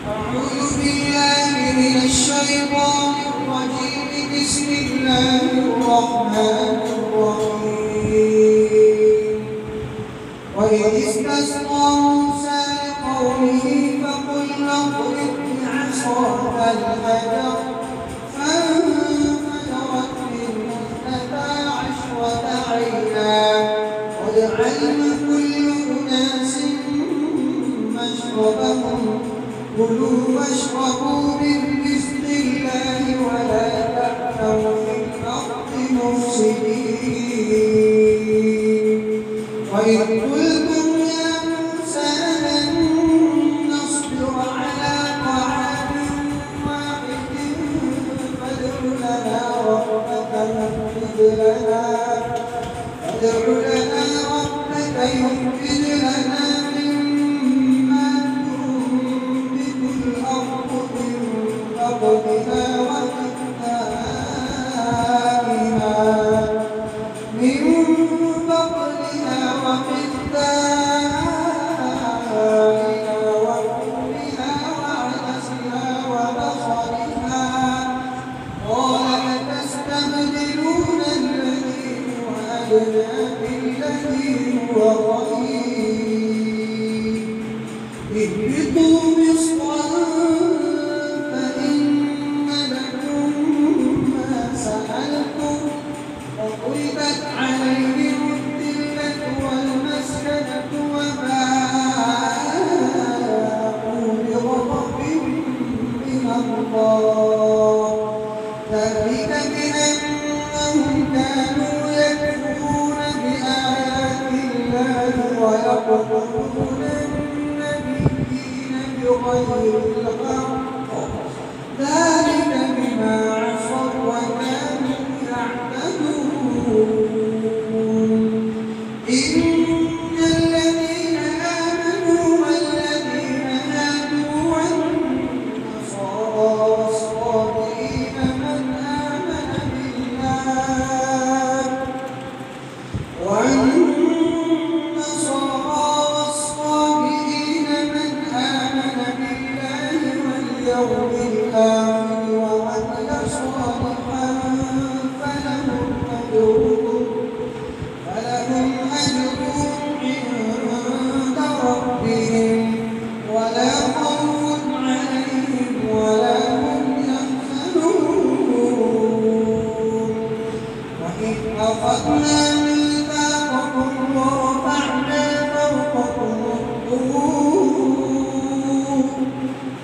أعوذ بالله من الشيطان الرجيم. بسم الله الرحمن الرحيم. وإذ استسقى موسى لقومه فقلنا اضرب بعصاك الحجر فانفجرت منه 12 عينا قد علم كل أناس مشربهم كلوا واشربوا من رزق الله ولا تعثوا في الأرض مفسدين. وإذ قلتم يا موسى لن نصبر على طعام واحد فادع لنا ربك يخرج لنا مما تنبت الأرض من بقلها وقثائها وفومها وعدسها وبصلها قال أتستبدلون الذي هو أدنى بالذي هو خير اهبطوا مصرا فإن لكم ما سألتم وضربت عليهم الذلة والمسكنة وباءوا بغضب من الله ذلك بأنهم كانوا يكفرون بآيات الله ويقتلون النبيين بغير الحق ذلك بما عصوا وكانوا يعتدون. إن الذين آمنوا والذين هادوا والنصارى والصابئين من آمن بالله واليوم الآخر وعمل صالحا فلهم أجرهم عند ربهم ولا خوف عليهم ولا هم يحزنون. وإذ أخذنا ميثاقكم ورفعنا فوقكم الطور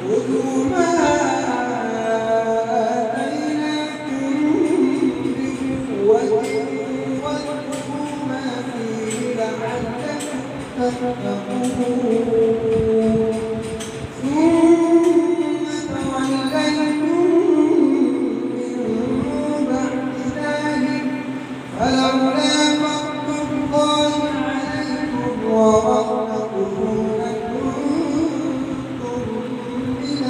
خذوا ما آتيناكم بقوة واذكروا ما فيه لعلكم تتقون. ثم توليتم من بعد ذلك فلولا فضل الله عليكم ورحمته لكنتم من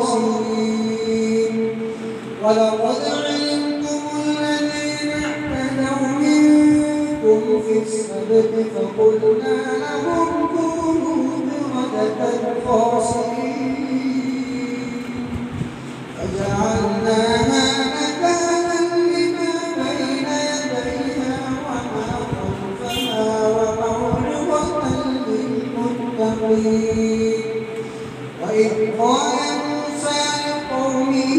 الخاسرين. ولقد علمتم الذين اعتدوا منكم في السبت فقلنا لهم كونوا قردة خاسرين فجعلناها نكالا لما بين يديها وما خلفها وموعظة للمتقين. وإذ قال موسى لقومه